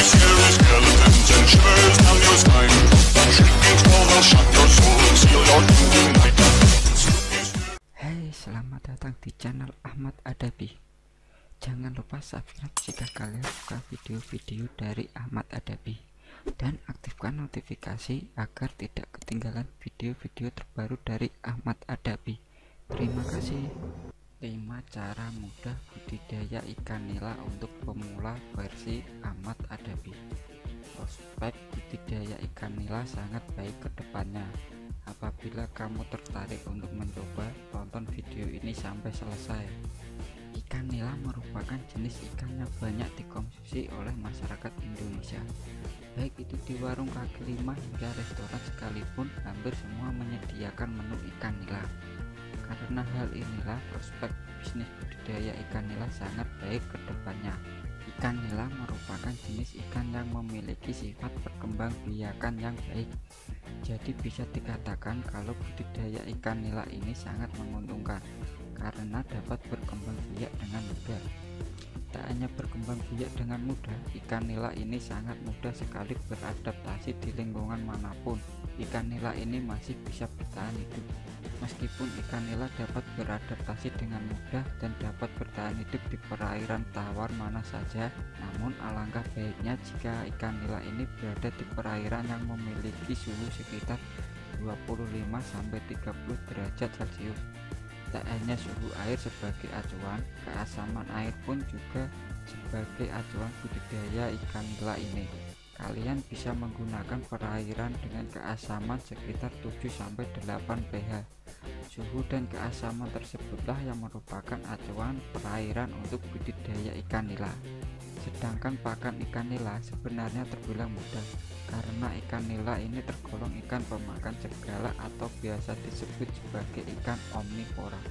scary skeletons and shivers down your spine. Shrieking squalls shut your soul, seal your doom tonight. Hai, selamat datang di channel Ahmad Adabi. Jangan lupa subscribe jika kalian suka video-video dari Ahmad Adabi, dan aktifkan notifikasi agar tidak ketinggalan video-video terbaru dari Ahmad Adabi. Terima kasih. 5 cara mudah budidaya ikan nila untuk pemula versi Ahmad Adabi. Prospek budidaya ikan nila sangat baik ke depannya. Apabila kamu tertarik untuk mencoba, tonton video ini sampai selesai. Ikan nila merupakan jenis ikan yang banyak dikonsumsi oleh masyarakat Indonesia. Baik itu di warung kaki lima hingga restoran sekalipun, hampir semua menyediakan menu ikan nila. Karena hal inilah, prospek bisnis budidaya ikan nila sangat baik ke depannya. Ikan nila merupakan jenis ikan yang memiliki sifat perkembangbiakan yang baik. Jadi bisa dikatakan kalau budidaya ikan nila ini sangat menguntungkan karena dapat berkembang biak dengan mudah. Tak hanya berkembang biak dengan mudah, ikan nila ini sangat mudah sekali beradaptasi di lingkungan manapun. Ikan nila ini masih bisa bertahan hidup. Meskipun ikan nila dapat beradaptasi dengan mudah dan dapat bertahan hidup di perairan tawar mana saja, namun alangkah baiknya jika ikan nila ini berada di perairan yang memiliki suhu sekitar 25-30 derajat Celcius. Tak hanya suhu air sebagai acuan, keasaman air pun juga sebagai acuan budidaya ikan nila ini. Kalian bisa menggunakan perairan dengan keasaman sekitar 7-8 pH. Suhu dan keasaman tersebutlah yang merupakan acuan perairan untuk budidaya ikan nila. Sedangkan pakan ikan nila sebenarnya terbilang mudah, karena ikan nila ini tergolong ikan pemakan segala atau biasa disebut sebagai ikan omnivora.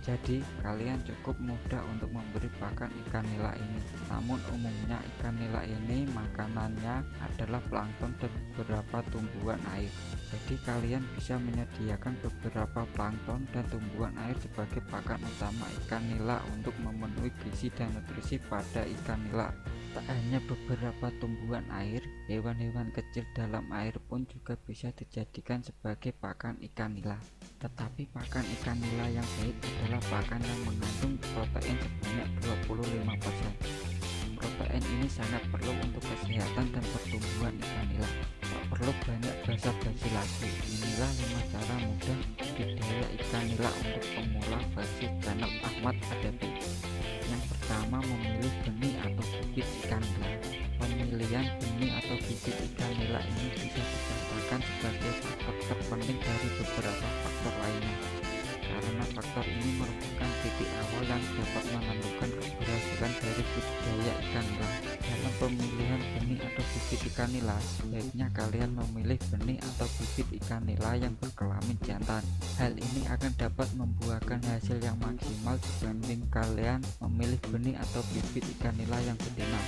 Jadi kalian cukup mudah untuk memberi pakan ikan nila ini. Namun umumnya ikan nila ini makanannya adalah plankton dan beberapa tumbuhan air. Jadi kalian bisa menyediakan beberapa plankton dan tumbuhan air sebagai pakan utama ikan nila untuk memenuhi gizi dan nutrisi pada ikan nila. Tak hanya beberapa tumbuhan air, hewan-hewan kecil dalam air pun juga bisa dijadikan sebagai pakan ikan nila. Tetapi pakan ikan nila yang baik adalah pakan yang mengandung protein sebanyak 25%. Protein ini sangat perlu untuk kesehatan dan pertumbuhan ikan nila. Tak perlu banyak basa-basi lagi. Inilah 5 cara mudah budidaya ikan nila untuk pemula versi channel Ahmad Adabi. Yang pertama, memilih benih atau bibit ikan nila. Pemilihan benih atau bibit ikan nila ini bisa dikatakan sebagai faktor terpenting dari beberapa faktor lainnya, karena faktor ini merupakan titik awal yang dapat menentukan keberhasilan dari budidaya ikan nila. Dalam pemilihan benih atau bibit ikan nila, sebaiknya kalian memilih benih atau bibit ikan nila yang berkelamin jantan. Hal ini akan dapat membuahkan hasil yang maksimal dibanding kalian memilih benih atau bibit ikan nila yang betina.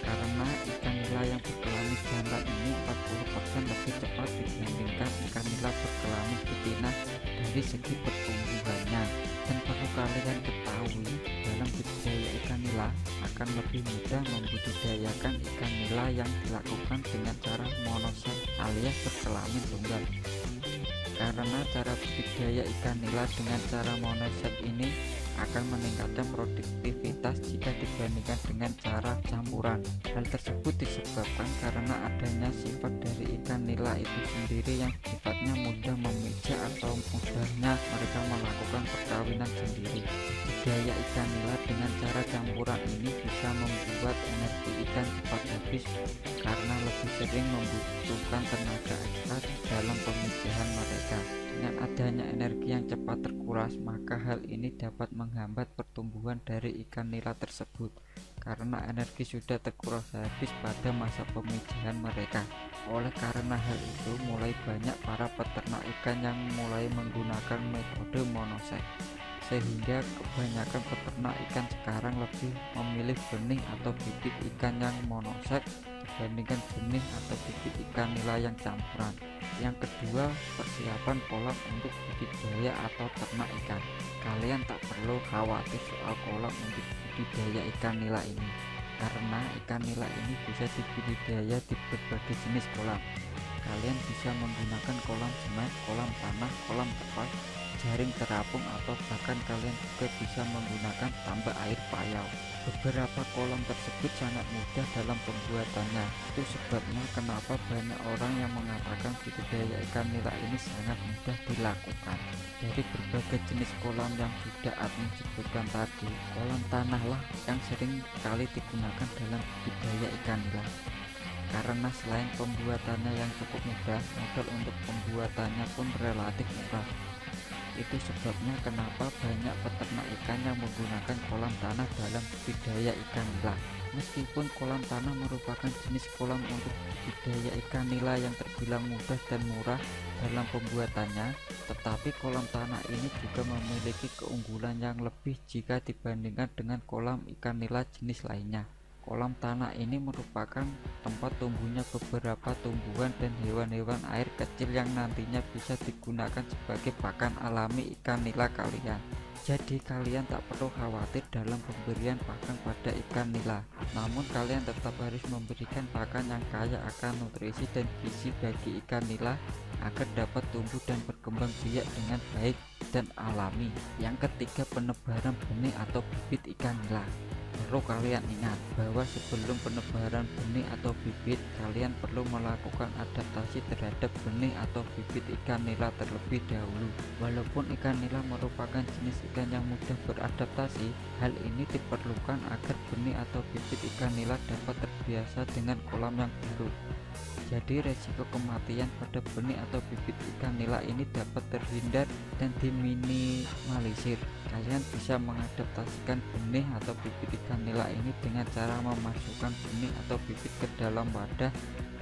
Karena ikan nila yang berkelamin jantan ini 40% lebih cepat dibandingkan ikan nila berkelamin betina dari segi pertumbuhannya. Dan perlu kalian ketahui, dalam budidaya ikan nila akan lebih mudah membudidayakan ikan nila yang dilakukan dengan cara monoset alias berkelamin tunggal. Karena cara budidaya ikan nila dengan cara monoset ini akan meningkatkan produktivitas jika dibandingkan dengan cara campuran. Hal tersebut disebabkan karena adanya sifat dari ikan nila itu sendiri yang sifatnya mudah memijak atau mudahnya mereka melakukan perkawinan sendiri. Budidaya ikan nila dengan cara campuran ini bisa membuat energi ikan cepat habis karena lebih sering membutuhkan tenaga ekstra dalam pemijahan mereka. Dengan adanya energi yang cepat terkuras, maka hal ini dapat menghambat pertumbuhan dari ikan nila tersebut karena energi sudah terkuras habis pada masa pemijahan mereka. Oleh karena hal itu, mulai banyak para peternak ikan yang mulai menggunakan metode monosek, sehingga kebanyakan peternak ikan sekarang lebih memilih benih atau bibit ikan yang monosek dibandingkan benih atau bibit ikan nila yang campuran. Yang kedua, persiapan kolam untuk budidaya atau ternak ikan. Kalian tak perlu khawatir soal kolam untuk budidaya ikan nila ini. karena ikan nila ini bisa dibudidaya di berbagai jenis kolam. Kalian bisa menggunakan kolam semen, kolam tanah, kolam terpal, jaring terapung, atau bahkan kalian juga bisa menggunakan tambak air payau. Beberapa kolam tersebut sangat mudah dalam pembuatannya. Itu sebabnya kenapa banyak orang yang mengatakan budidaya ikan nila ini sangat mudah dilakukan. Dari berbagai jenis kolam yang sudah admin sebutkan tadi, kolam tanah lah yang sering kali digunakan dalam budidaya ikan nila. Karena selain pembuatannya yang cukup mudah, modal untuk pembuatannya pun relatif murah. Itu sebabnya kenapa banyak peternak ikan yang menggunakan kolam tanah dalam budidaya ikan nila. Meskipun kolam tanah merupakan jenis kolam untuk budidaya ikan nila yang terbilang mudah dan murah dalam pembuatannya, tetapi kolam tanah ini juga memiliki keunggulan yang lebih jika dibandingkan dengan kolam ikan nila jenis lainnya. Kolam tanah ini merupakan tempat tumbuhnya beberapa tumbuhan dan hewan-hewan air kecil yang nantinya bisa digunakan sebagai pakan alami ikan nila kalian. Jadi kalian tak perlu khawatir dalam pemberian pakan pada ikan nila. Namun kalian tetap harus memberikan pakan yang kaya akan nutrisi dan gizi bagi ikan nila agar dapat tumbuh dan berkembang biak dengan baik dan alami. Yang ketiga, penebaran benih atau bibit ikan nila. Perlu kalian ingat bahwa sebelum penebaran benih atau bibit, kalian perlu melakukan adaptasi terhadap benih atau bibit ikan nila terlebih dahulu. Walaupun ikan nila merupakan jenis ikan yang mudah beradaptasi, hal ini diperlukan agar benih atau bibit ikan nila dapat terbiasa dengan kolam yang baru. Jadi resiko kematian pada benih atau bibit ikan nila ini dapat terhindar dan diminimalisir. Kalian bisa mengadaptasikan benih atau bibit ikan nila ini dengan cara memasukkan benih atau bibit ke dalam wadah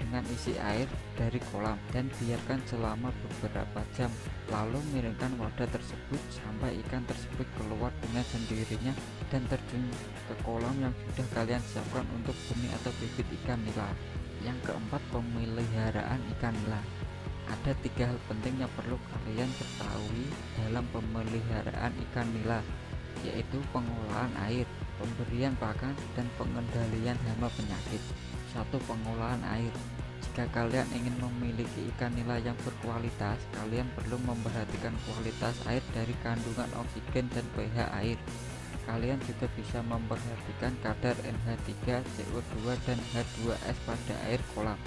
dengan isi air dari kolam dan biarkan selama beberapa jam, lalu miringkan wadah tersebut sampai ikan tersebut keluar dengan sendirinya dan terjun ke kolam yang sudah kalian siapkan untuk benih atau bibit ikan nila. Yang keempat, pemeliharaan ikan nila. Ada 3 hal penting yang perlu kalian ketahui dalam pemeliharaan ikan nila, yaitu pengolahan air, pemberian pakan, dan pengendalian hama penyakit. 1. Pengolahan air. Jika kalian ingin memiliki ikan nila yang berkualitas, kalian perlu memperhatikan kualitas air dari kandungan oksigen dan pH air. Kalian juga bisa memperhatikan kadar NH3, CO2, dan H2S pada air kolam.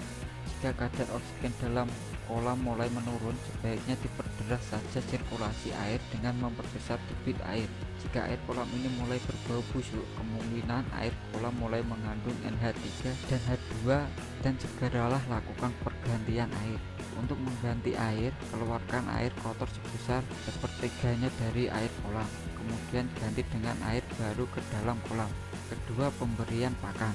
Jika kadar oksigen dalam kolam mulai menurun, sebaiknya diperderas saja sirkulasi air dengan memperbesar debit air. Jika air kolam ini mulai berbau busuk, kemungkinan air kolam mulai mengandung NH3 dan H2 dan segeralah lakukan pergantian air. Untuk mengganti air, keluarkan air kotor sebesar sepertiganya dari air kolam, kemudian ganti dengan air baru ke dalam kolam. Kedua, pemberian pakan.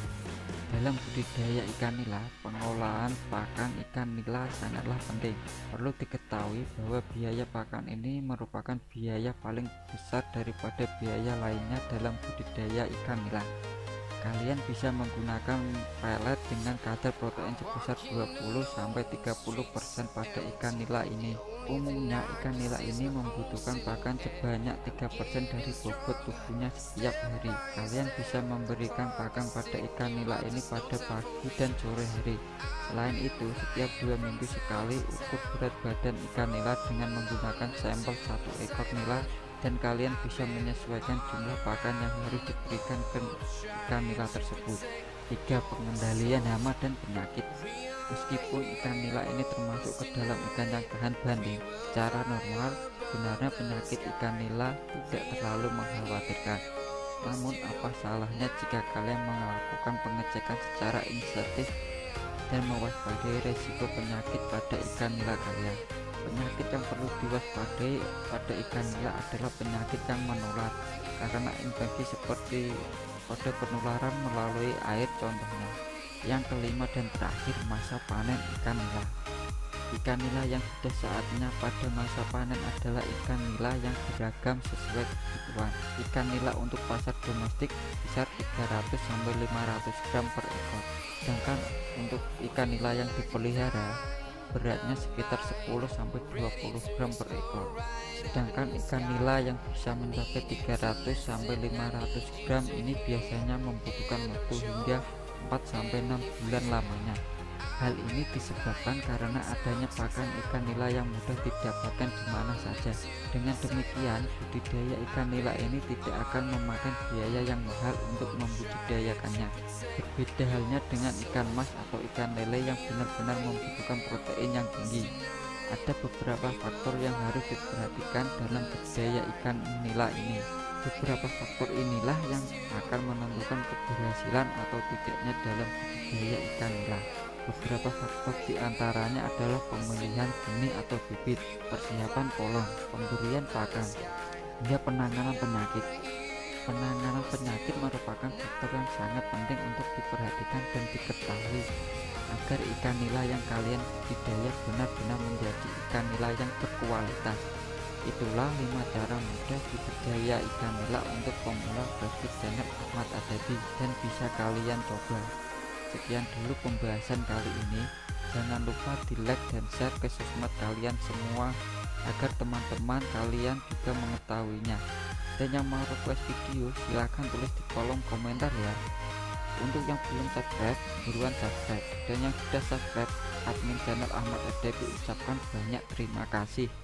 Dalam budidaya ikan nila, pengolahan pakan ikan nila sangatlah penting. Perlu diketahui bahwa biaya pakan ini merupakan biaya paling besar daripada biaya lainnya dalam budidaya ikan nila. Kalian bisa menggunakan pelet dengan kadar protein sebesar 20-30% pada ikan nila ini. Umumnya ikan nila ini membutuhkan pakan sebanyak 3% dari bobot tubuhnya setiap hari. Kalian bisa memberikan pakan pada ikan nila ini pada pagi dan sore hari. Selain itu, setiap 2 minggu sekali ukur berat badan ikan nila dengan menggunakan sampel 1 ekor nila, dan kalian bisa menyesuaikan jumlah pakan yang harus diberikan ke ikan nila tersebut. 3. Pengendalian hama dan penyakit. Meskipun ikan nila ini termasuk ke dalam ikan yang tahan banting, secara normal sebenarnya penyakit ikan nila tidak terlalu mengkhawatirkan. Namun apa salahnya jika kalian melakukan pengecekan secara inisiatif dan mewaspadai resiko penyakit pada ikan nila kalian. Penyakit yang perlu diwaspadai pada ikan nila adalah penyakit yang menular karena infeksi seperti kode penularan melalui air contohnya. Yang kelima dan terakhir, masa panen ikan nila. Ikan nila yang sudah saatnya pada masa panen adalah ikan nila yang beragam sesuai kebutuhan. Ikan nila untuk pasar domestik besar 300-500 gram per ekor. Sedangkan untuk ikan nila yang dipelihara beratnya sekitar 10-20 gram per ekor. Sedangkan ikan nila yang bisa mencapai 300-500 gram ini biasanya membutuhkan waktu hingga 4-6 bulan lamanya. Hal ini disebabkan karena adanya pakan ikan nila yang mudah didapatkan di mana saja. Dengan demikian, budidaya ikan nila ini tidak akan memakan biaya yang mahal untuk membudidayakannya. Berbeda halnya dengan ikan mas atau ikan lele yang benar-benar membutuhkan protein yang tinggi. Ada beberapa faktor yang harus diperhatikan dalam budidaya ikan nila ini. Beberapa faktor inilah yang akan menentukan keberhasilan atau tidaknya dalam budidaya ikan nila. Beberapa faktor diantaranya adalah pemilihan benih atau bibit, persiapan kolam, pemberian pakan, hingga penanganan penyakit. Penanganan penyakit merupakan faktor yang sangat penting untuk diperhatikan dan diketahui agar ikan nila yang kalian budidaya benar-benar menjadi ikan nila yang berkualitas. Itulah 5 cara mudah budidaya ikan nila untuk pemula bagi channel Ahmad Adadi dan bisa kalian coba. Sekian dulu pembahasan kali ini. Jangan lupa di like dan share ke sosmed kalian semua agar teman-teman kalian juga mengetahuinya. Dan yang mau request video silahkan tulis di kolom komentar ya. Untuk yang belum subscribe, buruan subscribe. Dan yang sudah subscribe, admin channel Ahmad Adadi ucapkan banyak terima kasih.